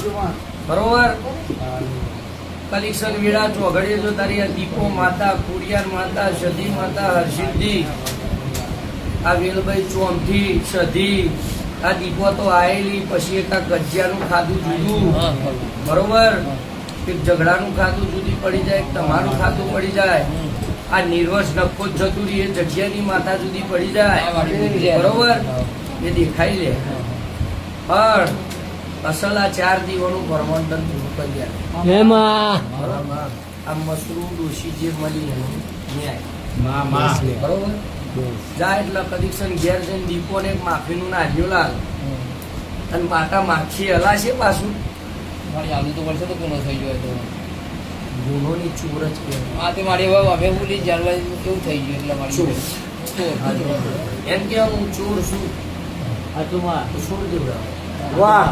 બરોબર કલેક્શન વેળા ચોઘડીએ જો તારી આ દીપો માતા કુડિયાર માતા સધી માતા હરસિદ્ધિ આ વેલભાઈ ચોમથી સધી આ દીપો તો આયેલી પછી એક આ ગજિયાનું ખાધું જુદું બરોબર એક ઝઘડાનું ખાધું જુદી પડી જાય તમારું ખાધું પડી જાય આ નિર્વસ નખો જતું રહી એ જગ્યાની માતા જુદી પડી જાય બરોબર એ દેખાઈ લે પણ અસલ આ 4 દીવાનું પરમંડળ પૂરું કરી આ મસરૂ ડોશી જે મળી ન્યાય બરોબર જા એટલે કદીક્ષણ ઘેર જઈને દીપોને માફીનું નાખ્યું લાલ અને માતા માખી હલાશે પાછું આલુ તો વર્ષે તો ગુનો થઈ ગયો તો ગુનોની ચોર જ કહેવાય આ તે મારી હવે બોલી જાણવા કેવું થઈ ગયું એટલે મારી એમ કે હું ચોર છું આ તું છોડ દેવડાવ વાહ